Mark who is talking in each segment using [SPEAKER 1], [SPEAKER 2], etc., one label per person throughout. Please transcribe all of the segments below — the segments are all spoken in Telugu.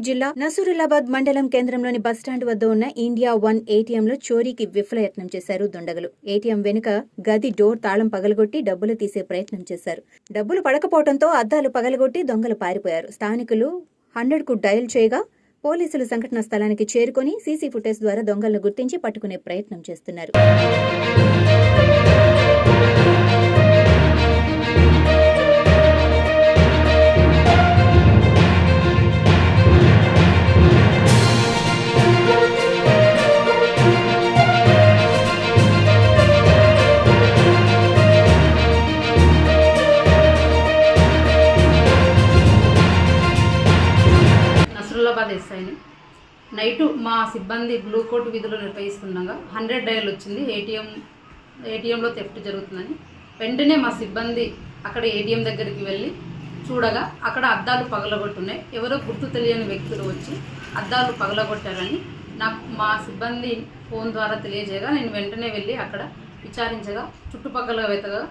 [SPEAKER 1] జిల్లా నసరులాబాద్ మండలం కేంద్రంలోని బస్టాండ్ వద్ద ఉన్న ఇండియా 1 ఏటీఎంలో చోరీకి విఫలయత్నం చేశారు దుండగులు. ఏటీఎం వెనుక గది డోర్ తాళం పగలగొట్టి డబ్బులు తీసే ప్రయత్నం చేశారు. డబ్బులు పడకపోవడంతో అద్దాలు పగలగొట్టి దొంగలు పారిపోయారు. స్థానికులు 100కు డయల్ చేయగా పోలీసులు సంఘటనా స్థలానికి చేరుకొని సీసీ ఫుటేజ్ ద్వారా దొంగలను గుర్తించి పట్టుకునే ప్రయత్నం చేస్తున్నారు.
[SPEAKER 2] నసరులాబాద్ ఎస్ఐని నైటు మా సిబ్బంది బ్లూ కోట్ విధులు నిర్వహిస్తుండగా 100 డయల్ వచ్చింది. ఏటీఎంలో థెఫ్ట్ జరుగుతుందని వెంటనే మా సిబ్బంది అక్కడ ఏటీఎం దగ్గరికి వెళ్ళి చూడగా అక్కడ అద్దాలు పగలగొట్టున్నాయి. ఎవరో గుర్తు తెలియని వ్యక్తులు వచ్చి అద్దాలు పగలగొట్టారని మా సిబ్బంది ఫోన్ ద్వారా తెలియజేయగా నేను వెంటనే వెళ్ళి అక్కడ విచారించగా చుట్టుపక్కల వెతగా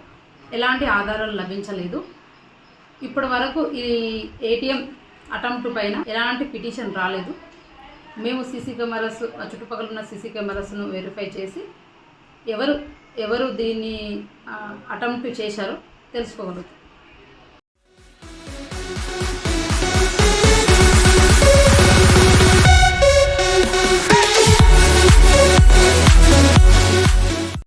[SPEAKER 2] ఎలాంటి ఆధారాలు లభించలేదు. ఇప్పటి వరకు ఈ ఏటీఎం అటెంప్ట్ పైన ఎలాంటి పిటిషన్ రాలేదు. మేము సీసీ కెమెరాస్ చుట్టుపక్కల ఉన్న సీసీ కెమెరాస్ను వెరిఫై చేసి ఎవరు దీన్ని అటెంప్ట్ చేశారో తెలుసుకోగలుగుతాం.